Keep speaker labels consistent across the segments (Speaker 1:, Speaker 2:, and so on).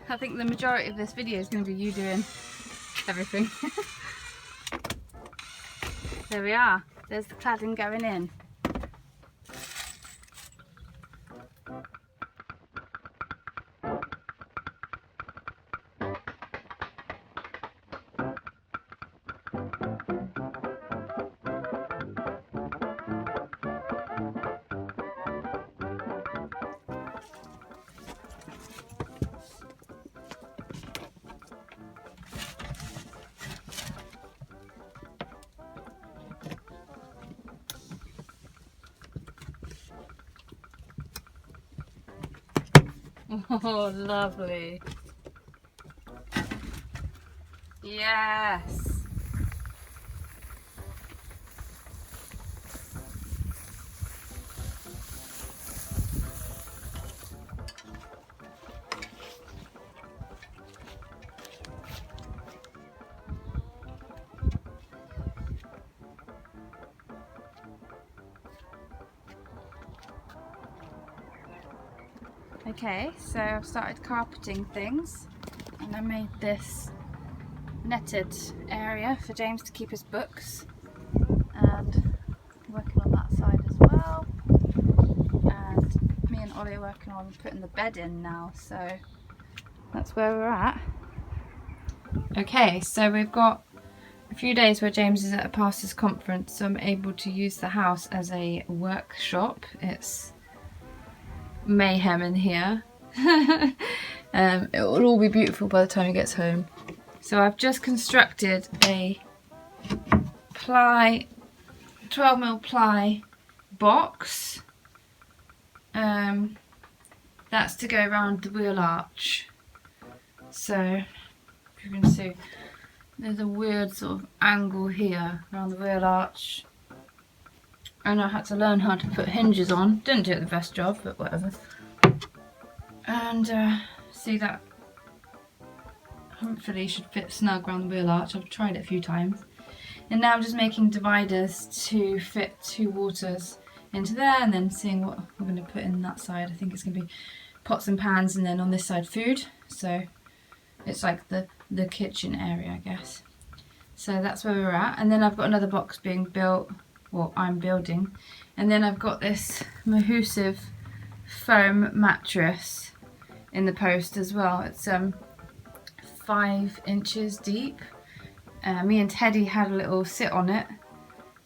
Speaker 1: I think the majority of this video is going to be you doing everything. There we are. There's the cladding going in. Oh, lovely. Yes. Okay, so I've started carpeting things, and I made this netted area for James to keep his books, and working on that side as well. And me and Ollie are working on putting the bed in now, so that's where we're at. Okay, so we've got a few days where James is at a pastor's conference, so I'm able to use the house as a workshop. It's mayhem in here. It will all be beautiful by the time he gets home. So I've just constructed a 12mm ply box. That's to go around the wheel arch. So if you can see, there's a weird sort of angle here around the wheel arch. And I had to learn how to put hinges on. Didn't do it the best job, but whatever. And see, that hopefully should fit snug around the wheel arch. I've tried it a few times. And now I'm just making dividers to fit 2 waters into there, and then seeing what we're going to put in that side. I think it's going to be pots and pans, and then on this side food. So it's like the kitchen area, I guess. So that's where we're at. And then I've got another box being built. Well, I'm building, and then I've got this Mahusive foam mattress in the post as well. It's 5 inches deep. Me and Teddy had a little sit on it,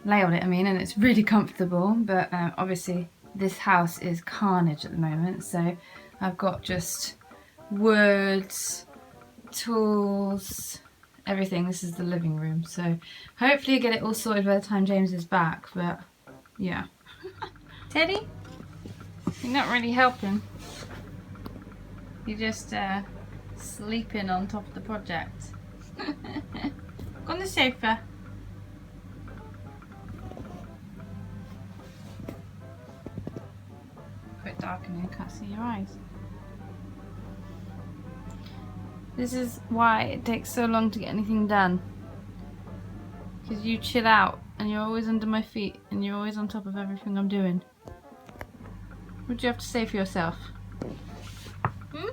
Speaker 1: lay on it I mean, and it's really comfortable, but obviously this house is carnage at the moment, so I've got just woods, tools, everything. This is the living room, so hopefully I get it all sorted by the time James is back, but yeah. Teddy, you're not really helping. You're just sleeping on top of the project. Go on the sofa. Quite dark in here, can't see your eyes. This is why it takes so long to get anything done. Because you chill out and you're always under my feet and you're always on top of everything I'm doing. What do you have to say for yourself? Hmm?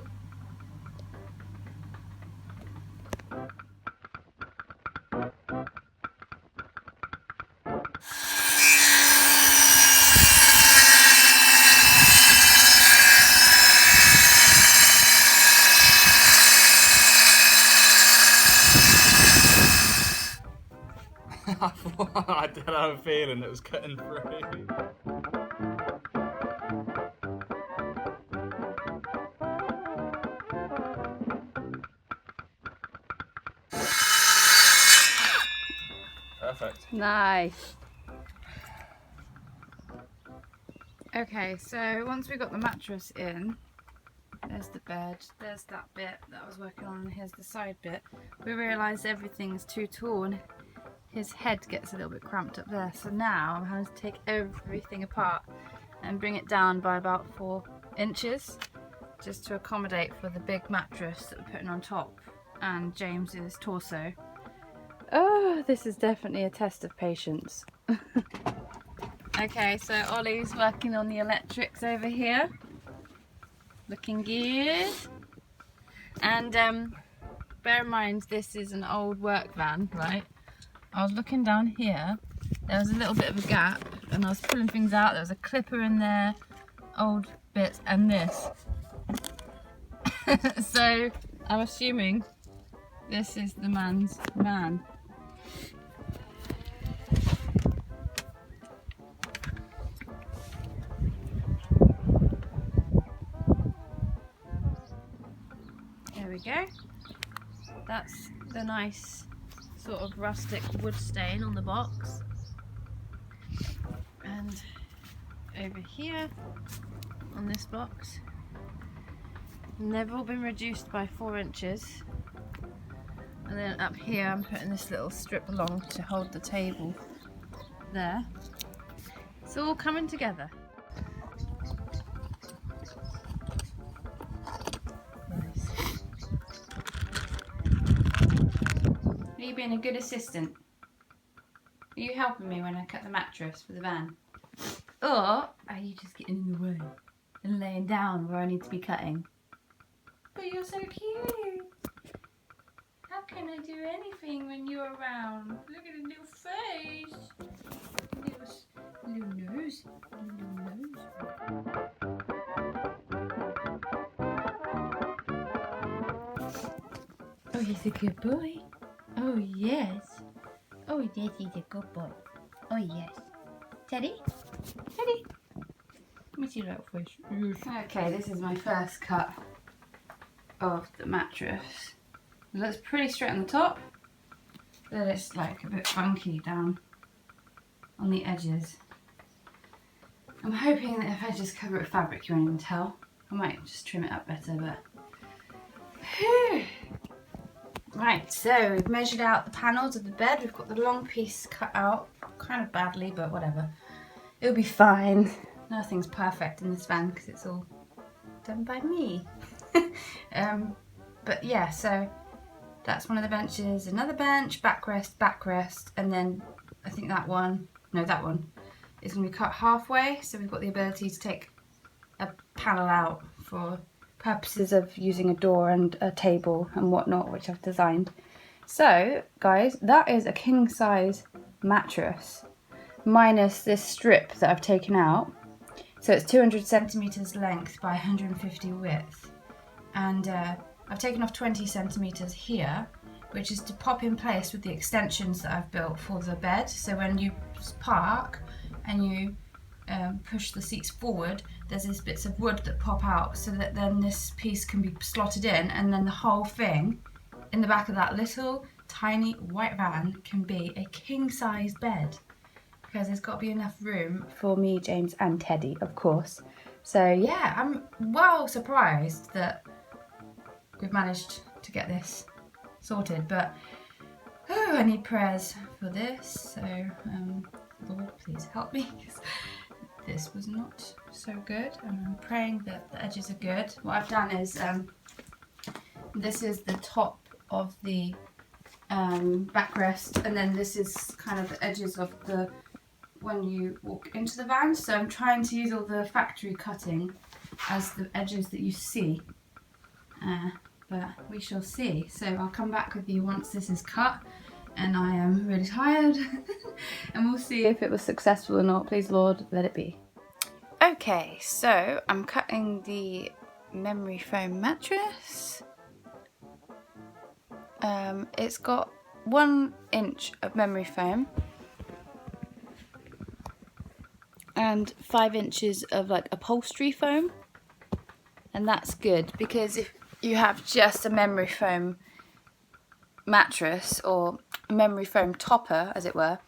Speaker 2: I did have a feeling it was cutting through. Perfect.
Speaker 1: Nice. Okay, so once we got the mattress in, there's the bed, there's that bit that I was working on, and here's the side bit. We realised everything is too tall and his head gets a little bit cramped up there, so now I'm having to take everything apart and bring it down by about 4 inches. just to accommodate for the big mattress that we're putting on top and James's torso. Oh, this is definitely a test of patience. Okay, so Ollie's working on the electrics over here. Looking good. And bear in mind, this is an old work van, right? I was looking down here, there was a little bit of a gap and I was pulling things out. There was a clipper in there, old bits, and this. So I'm assuming this is the man's van. There we go. That's the nice sort of rustic wood stain on the box. And over here on this box, and they've all been reduced by 4 inches. And then up here I'm putting this little strip along to hold the table there. It's all coming together. Nice. Are you being a good assistant? Are you helping me when I cut the mattress for the van? Or are you just getting in the way and laying down where I need to be cutting? But you're so cute. How can I do anything when you're around? Look at his little face. Little nose. Little nose. Oh, he's a good boy. Oh, yes. Oh, yes, he's a good boy. Oh, yes. Teddy? Teddy? Let me see that face. Okay, this is my first cut of the mattress. It looks pretty straight on the top, but it's like a bit funky down on the edges. I'm hoping that if I just cover it with fabric you won't even tell. I might just trim it up better, but... Whew. Right, so we've measured out the panels of the bed. We've got the long piece cut out, kind of badly, but whatever. It'll be fine. Nothing's perfect in this van because it's all done by me. But yeah, so that's one of the benches, another bench, backrest, and then I think that one is going to be cut halfway, so we've got the ability to take a panel out for purposes of using a door and a table and whatnot, which I've designed. So guys, that is a king size mattress minus this strip that I've taken out. So it's 200 centimeters length by 150 width, and I've taken off 20 centimeters here, which is to pop in place with the extensions that I've built for the bed. So when you park and you push the seats forward, there's these bits of wood that pop out, so that then this piece can be slotted in, and then the whole thing in the back of that little tiny white van can be a king size bed, because there's got to be enough room for me, James and Teddy, of course. So yeah, I'm well surprised that we've managed to get this sorted, but I need prayers for this, so Lord, please help me, because this was not so good, and I'm praying that the edges are good. What I've done is, this is the top of the backrest, and then this is kind of the edges of the when you walk into the van, so I'm trying to use all the factory cutting as the edges that you see, but we shall see. So I'll come back with you once this is cut, and I am really tired and we'll see if it was successful or not. Please Lord, let it be. Okay, so I'm cutting the memory foam mattress. It's got 1 inch of memory foam and 5 inches of like upholstery foam, and that's good because if you have just a memory foam mattress or memory foam topper, as it were,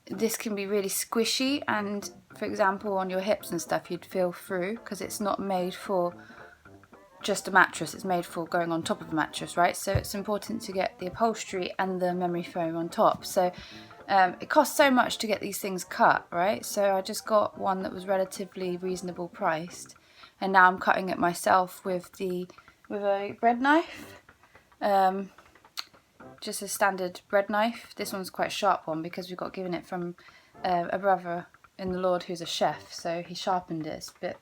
Speaker 1: this can be really squishy, and for example on your hips and stuff you'd feel through, because it's not made for just a mattress, it's made for going on top of a mattress, right? So it's important to get the upholstery and the memory foam on top. So it costs so much to get these things cut, right? So I just got one that was relatively reasonable priced, and now I'm cutting it myself with a bread knife, just a standard bread knife. This one's quite a sharp one because we got given it from a brother in the Lord who's a chef, so he sharpened it a bit.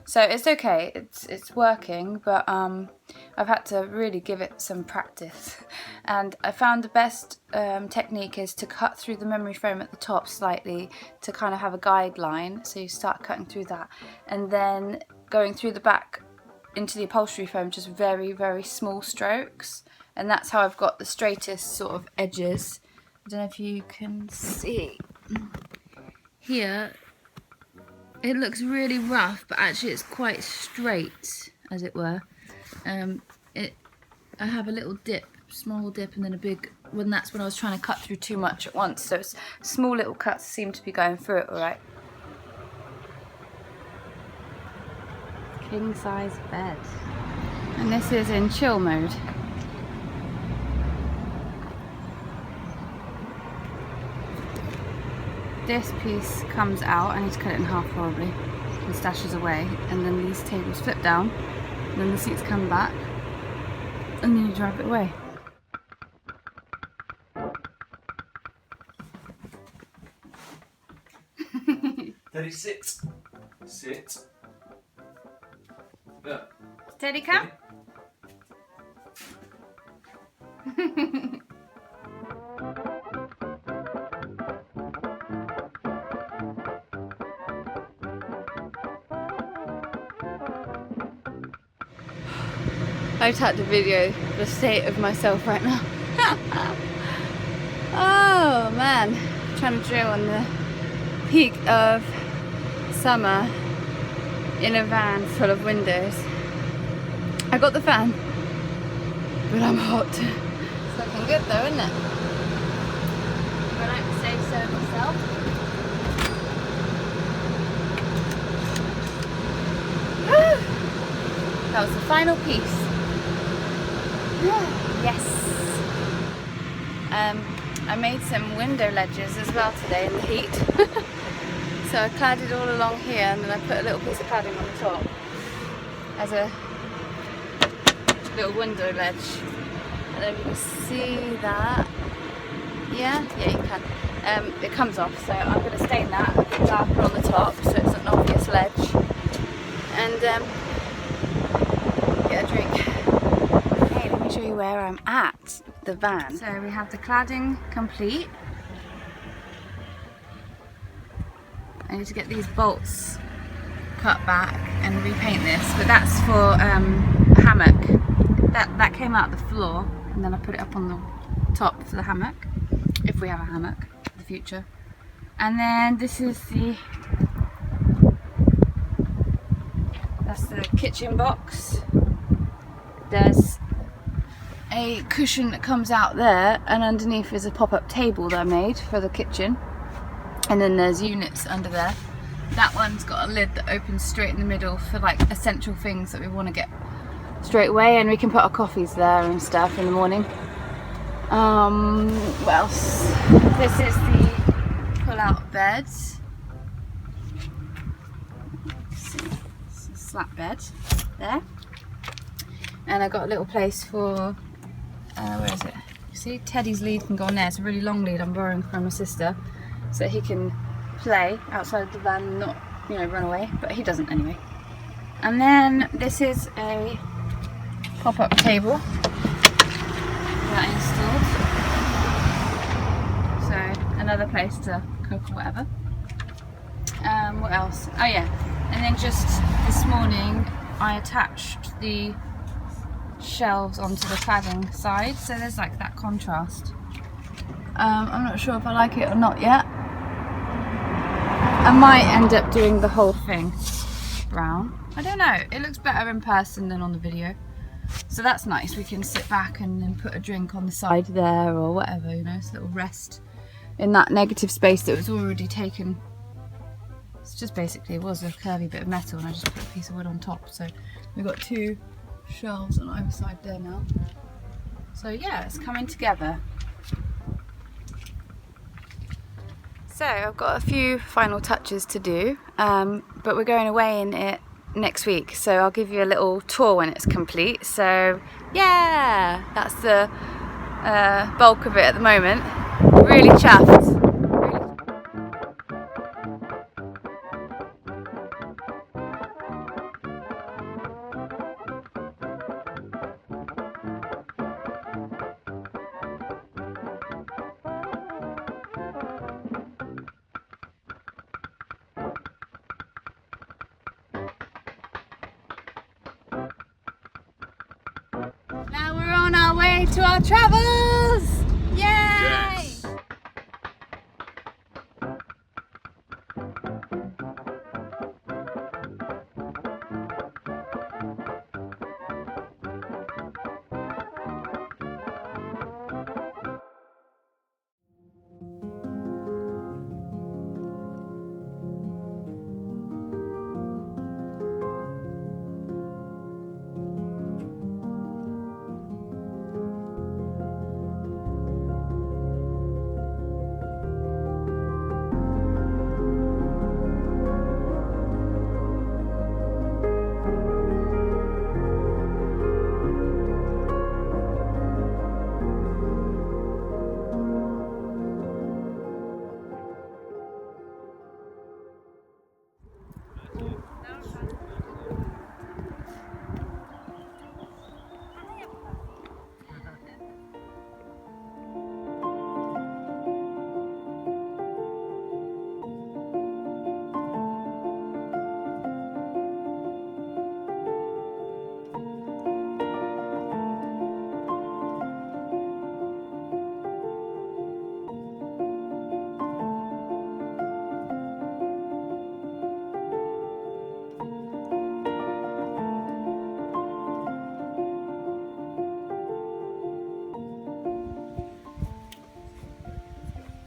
Speaker 1: So it's okay, it's working, but I've had to really give it some practice. And I found the best technique is to cut through the memory foam at the top slightly to kind of have a guideline. So you start cutting through that, and then going through the back into the upholstery foam, just very, very small strokes. And that's how I've got the straightest sort of edges. I don't know if you can see here. It looks really rough, but actually it's quite straight, as it were. I have a little dip, small dip, and then a big one. That's when I was trying to cut through too much at once. So it's small little cuts seem to be going through it all right. King size bed. And this is in chill mode. This piece comes out, I need to cut it in half probably, and stashes away, and then these tables flip down, and then the seats come back, and then you drive it away.
Speaker 2: Steady, sit. Sit. Yeah.
Speaker 1: Steady, come. I had to video the state of myself right now. Oh man, trying to drill on the peak of summer in a van full of windows. I got the fan, but I'm hot. It's looking good though, isn't it? If I like to say so myself. That was the final piece. Yes. I made some window ledges as well today in the heat. So I cladded all along here, and then I put a little piece of cladding on the top as a little window ledge. And then you can see that. Yeah, you can. It comes off, so I'm going to stain that a bit darker on the top so it's an obvious ledge. And get a drink. Okay, let me show you where I'm at, the van. So we have the cladding complete. I need to get these bolts cut back and repaint this, but that's for a hammock. That came out the floor, and then I put it up on the top for the hammock, if we have a hammock in the future. And then this is that's the kitchen box. There's a cushion that comes out there, and underneath is a pop-up table that I made for the kitchen. And then there's units under there. That one's got a lid that opens straight in the middle for like essential things that we want to get straight away, and we can put our coffees there and stuff in the morning. What else? This is the pull-out bed. It's a slat bed there. And I got a little place for, where is it? You see, Teddy's lead can go on there. It's a really long lead I'm borrowing from my sister, so he can play outside the van and not, you know, run away, but he doesn't anyway. And then this is a pop-up table that I installed. So another place to cook or whatever. What else? Oh yeah, and then just this morning I attached the shelves onto the cladding side, so there's like that contrast. I'm not sure if I like it or not yet. I might end up doing the whole thing brown. I don't know, it looks better in person than on the video. So that's nice, we can sit back and then put a drink on the side there or whatever, you know, it's a little rest in that negative space that was already taken. It's just basically, it was a curvy bit of metal and I just put a piece of wood on top. So we've got two shelves on either side there now. So yeah, it's coming together. So I've got a few final touches to do, but we're going away in it next week, so I'll give you a little tour when it's complete. So yeah, that's the bulk of it at the moment. Really chuffed. Now we're on our way to our travels! Yay!
Speaker 2: Yes.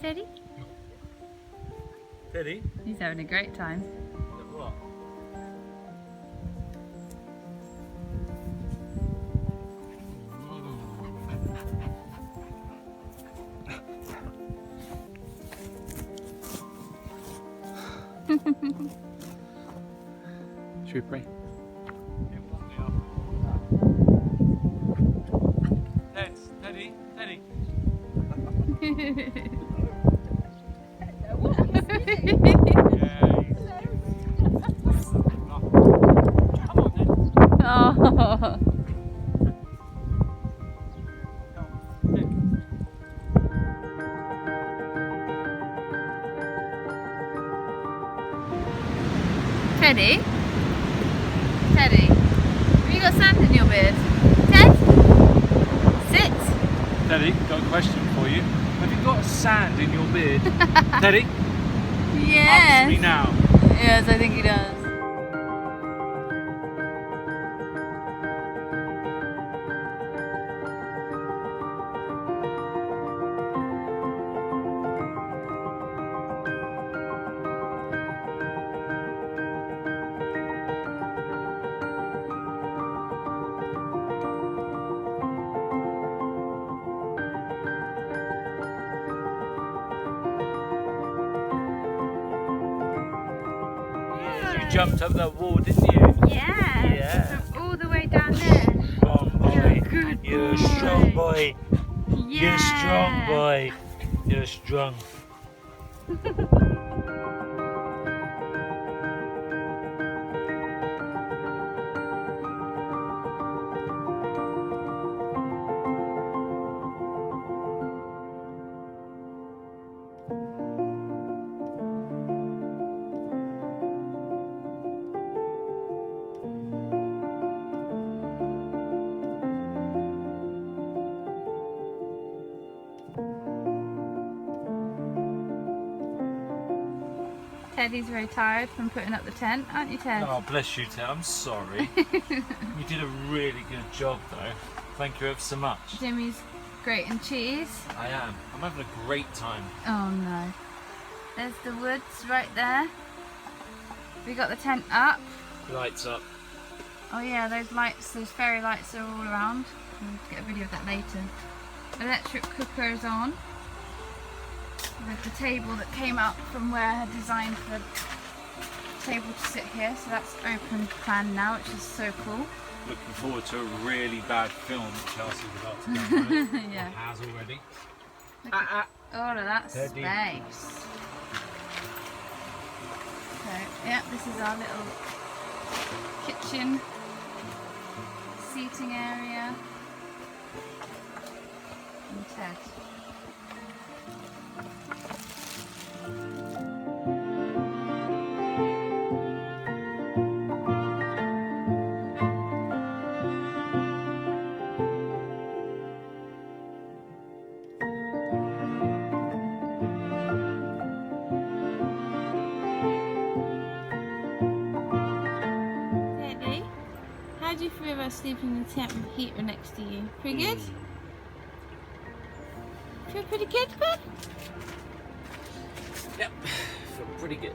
Speaker 1: Teddy?
Speaker 2: Teddy?
Speaker 1: He's having a great time.
Speaker 2: What? Should we pray? Teddy, Teddy.
Speaker 1: Oh. Teddy? Teddy? Have you got sand in your beard? Ted? Sit!
Speaker 2: Teddy, got a question for you. Have you got sand in your beard? Teddy?
Speaker 1: Yes!
Speaker 2: Answer me now.
Speaker 1: Yes, I think he does.
Speaker 2: You jumped up that wall, didn't you?
Speaker 1: Yeah.
Speaker 2: Yeah.
Speaker 1: From all the way down there.
Speaker 2: Strong boy.
Speaker 1: Good
Speaker 2: You're a
Speaker 1: boy.
Speaker 2: strong boy.
Speaker 1: Yeah.
Speaker 2: You're a strong boy. You're strong.
Speaker 1: Teddy's very tired from putting up the tent, aren't you, Ted?
Speaker 2: Oh, bless you, Ted. I'm sorry. You did a really good job, though. Thank you ever so much.
Speaker 1: Jimmy's grating cheese.
Speaker 2: I am. I'm having a great time.
Speaker 1: Oh no. There's the woods right there. We got the tent up.
Speaker 2: Lights up.
Speaker 1: Oh yeah, those lights, those fairy lights are all around. We'll get a video of that later. Electric cooker is on. With the table that came up from where I had designed for table to sit here, so that's open plan now, which is so cool.
Speaker 2: Looking forward to a really bad film that Chelsea's about to download.
Speaker 1: Yeah.
Speaker 2: Or has already.
Speaker 1: Look at all of that
Speaker 2: Steady.
Speaker 1: space. So, yeah, this is our little kitchen, seating area, and Ted. Teddy, how do you feel about sleeping in the tent with heater next to you? Pretty good? Feel pretty good, bud?
Speaker 2: Yep, feel pretty good.